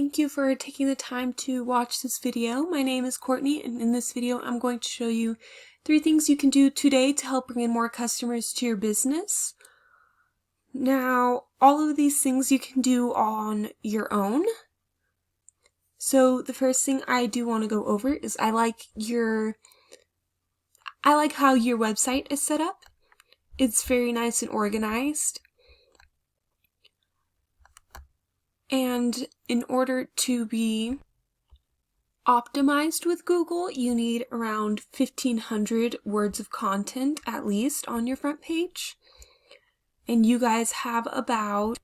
thank you for taking the time to watch this video. My name is Courtney, and in this video I'm going to show you 3 things you can do today to help bring in more customers to your business. Now, all of these things you can do on your own. So the first thing I do want to go over is I like how your website is set up. It's very nice and organized. And in order to be optimized with Google, you need around 1,500 words of content at least on your front page. And you guys have about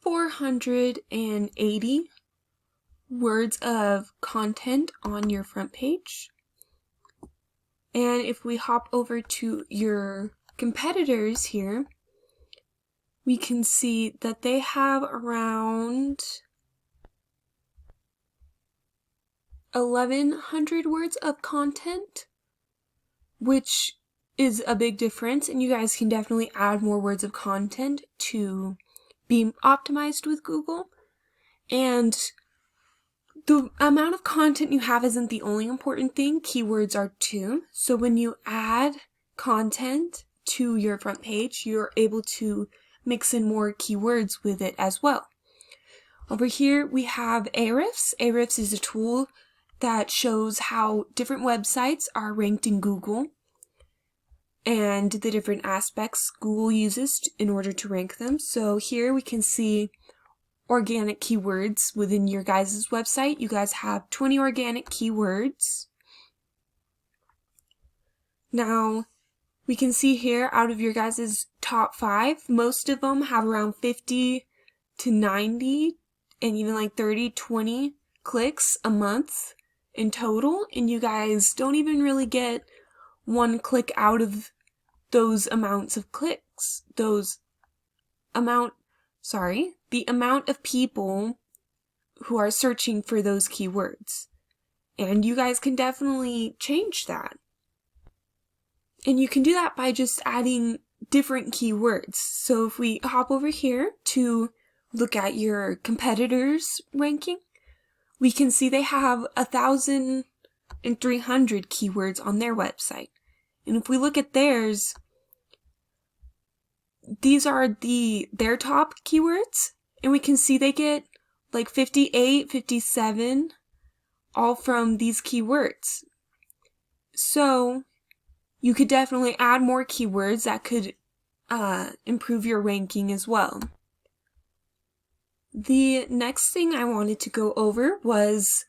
480 words of content on your front page. And if we hop over to your competitors here, we can see that they have around 1,100 words of content, which is a big difference, and you guys can definitely add more words of content to be optimized with Google. And the amount of content you have isn't the only important thing, keywords are too. So when you add content to your front page, you're able to mix in more keywords with it as well. Over here we have Ahrefs. Ahrefs is a tool that shows how different websites are ranked in Google and the different aspects Google uses in order to rank them. So here we can see organic keywords within your guys' website. You guys have 20 organic keywords. Now, we can see here out of your guys' top 5, most of them have around 50 to 90 and even like 30, 20 clicks a month in total. And you guys don't even really get 1 click out of those amounts of clicks. The amount of people who are searching for those keywords. And you guys can definitely change that. And you can do that by just adding different keywords. So if we hop over here to look at your competitors' ranking, we can see they have 1,300 keywords on their website. And if we look at theirs, these are their top keywords, and we can see they get like 58, 57, all from these keywords. So you could definitely add more keywords that could improve your ranking as well. The next thing I wanted to go over was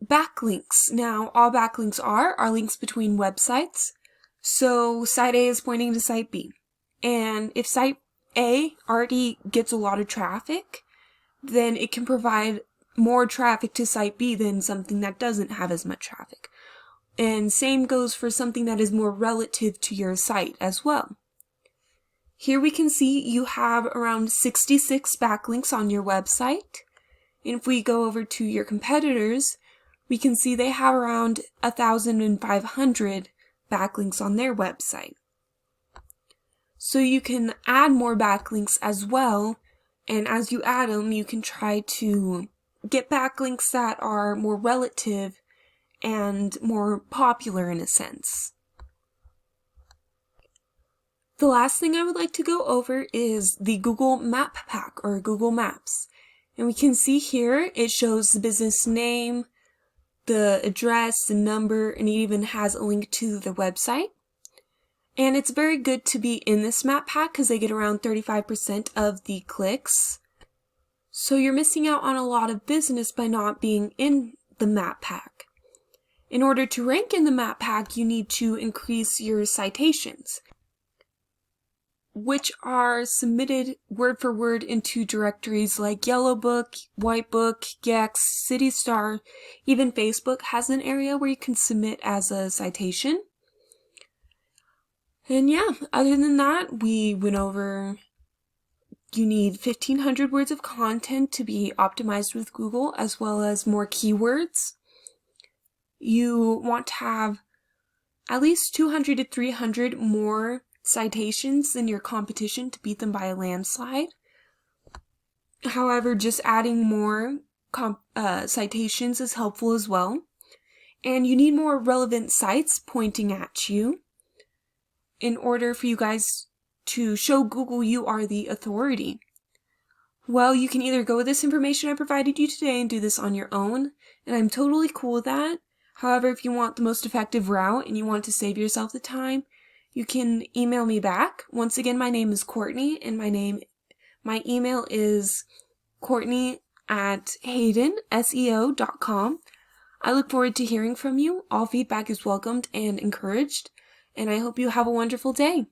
backlinks. Now, all backlinks are links between websites. So site A is pointing to site B. And if site A already gets a lot of traffic, then it can provide more traffic to site B than something that doesn't have as much traffic. And same goes for something that is more relative to your site as well. Here we can see you have around 66 backlinks on your website. And if we go over to your competitors, we can see they have around 1,500 backlinks on their website. So you can add more backlinks as well, and as you add them, you can try to get backlinks that are more relative and more popular in a sense. The last thing I would like to go over is the Google Map Pack or Google Maps. And we can see here it shows the business name, the address, the number, and it even has a link to the website. And it's very good to be in this map pack because they get around 35% of the clicks. So you're missing out on a lot of business by not being in the map pack. In order to rank in the map pack, you need to increase your citations, which are submitted word for word into directories like Yellow Book, White Book, Gex, City Star. Even Facebook has an area where you can submit as a citation. And yeah, other than that, we went over you need 1,500 words of content to be optimized with Google, as well as more keywords. You want to have at least 200 to 300 more citations than your competition to beat them by a landslide. However, just adding more citations is helpful as well. And you need more relevant sites pointing at you in order for you guys to show Google you are the authority. Well, you can either go with this information I provided you today and do this on your own, and I'm totally cool with that. However, if you want the most effective route and you want to save yourself the time, you can email me back. Once again, my name is Courtney, and my email is Courtney@Hayden.SEO.com. I look forward to hearing from you. All feedback is welcomed and encouraged, and I hope you have a wonderful day.